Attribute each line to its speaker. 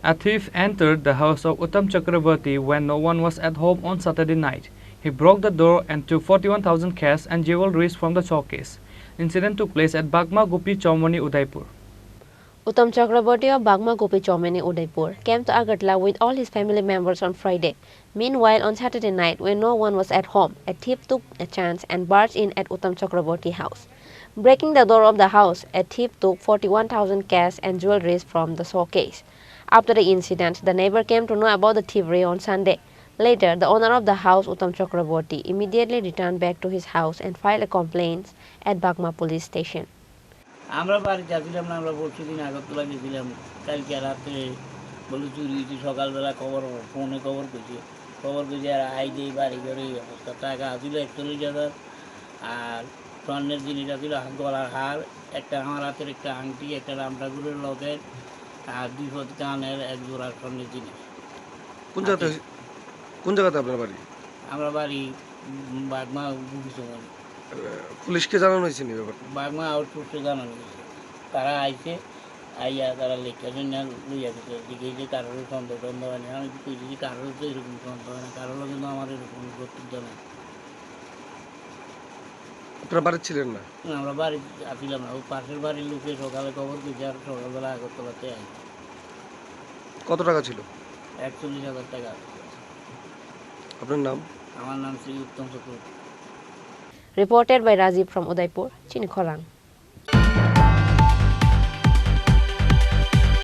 Speaker 1: A thief entered the house of Uttam Chakraborty when no one was at home on Saturday night. He broke the door and took 41,000 cash and jewelries from the showcase. Incident took place at Bagma Gopi Chaumani, Udaipur.
Speaker 2: Uttam Chakraborty of Bagma Gopi Chaumani, Udaipur came to Agartala with all his family members on Friday. Meanwhile, on Saturday night, when no one was at home, a thief took a chance and barged in at Uttam Chakraborty house. Breaking the door of the house, a thief took 41,000 cash and jewelries from the showcase. After the incident, the neighbor came to know about the thievery on Sunday. Later, the owner of the house, Uttam Chakraborty, immediately returned back to his house and filed a complaint at Bagma police station.
Speaker 3: আমরা বাড়ি যাচ্ছিলাম না, আমরা পরশু দিন আগরতলা গেছিলাম। কালকে রাত্রে বলে চুরি হয়েছে, সকালবেলা ফোনে খবর পেয়েছি আর আইজেই বাড়ি ঘরে এই অবস্থা। টাকা ছিল 41,000 আর স্বর্ণের জিনিস ছিল গলার হার, একটা আমার হাতের একটা আংটি, একটা রাম ঠাকুরের লকেট আর 2 কানের 1 জোড়া স্বর্ণের জিনিস।
Speaker 4: কোন জায়গাতে আপনার বাড়ি?
Speaker 3: আমরা বাড়ি বাগমা গুপি চৌমানি।
Speaker 4: পুলিশকে জানানো হয়েছে নি ব্যাপার?
Speaker 3: বাগমা আউটপোস্টে জানানো হয়েছে। তারা আইছে, আইয়া তারা লেখার না লইয়া গেছে। দিকে যে কারোর সন্দেহ হয় না। আমি কইছি যে কারোর তো এরকম সন্দেহ হয় না, কারোর কিন্তু আমার এরকম কর্তৃত্ব নেই।
Speaker 4: আপনারা বাড়ি ছিলেন না?
Speaker 3: আমরা বাড়ি আসছিলাম না, ওই পাশের বাড়ির লোকে সকালে খবর পেয়েছে আর সকালবেলা আগরতলাতে আই।
Speaker 4: কত টাকা ছিল?
Speaker 3: 41,000 টাকা।
Speaker 4: আপনার নাম?
Speaker 3: আমার নাম শ্রী উত্তম Chakraborty.
Speaker 2: Reported by Rajiv from Udaipur, Chini Khorang.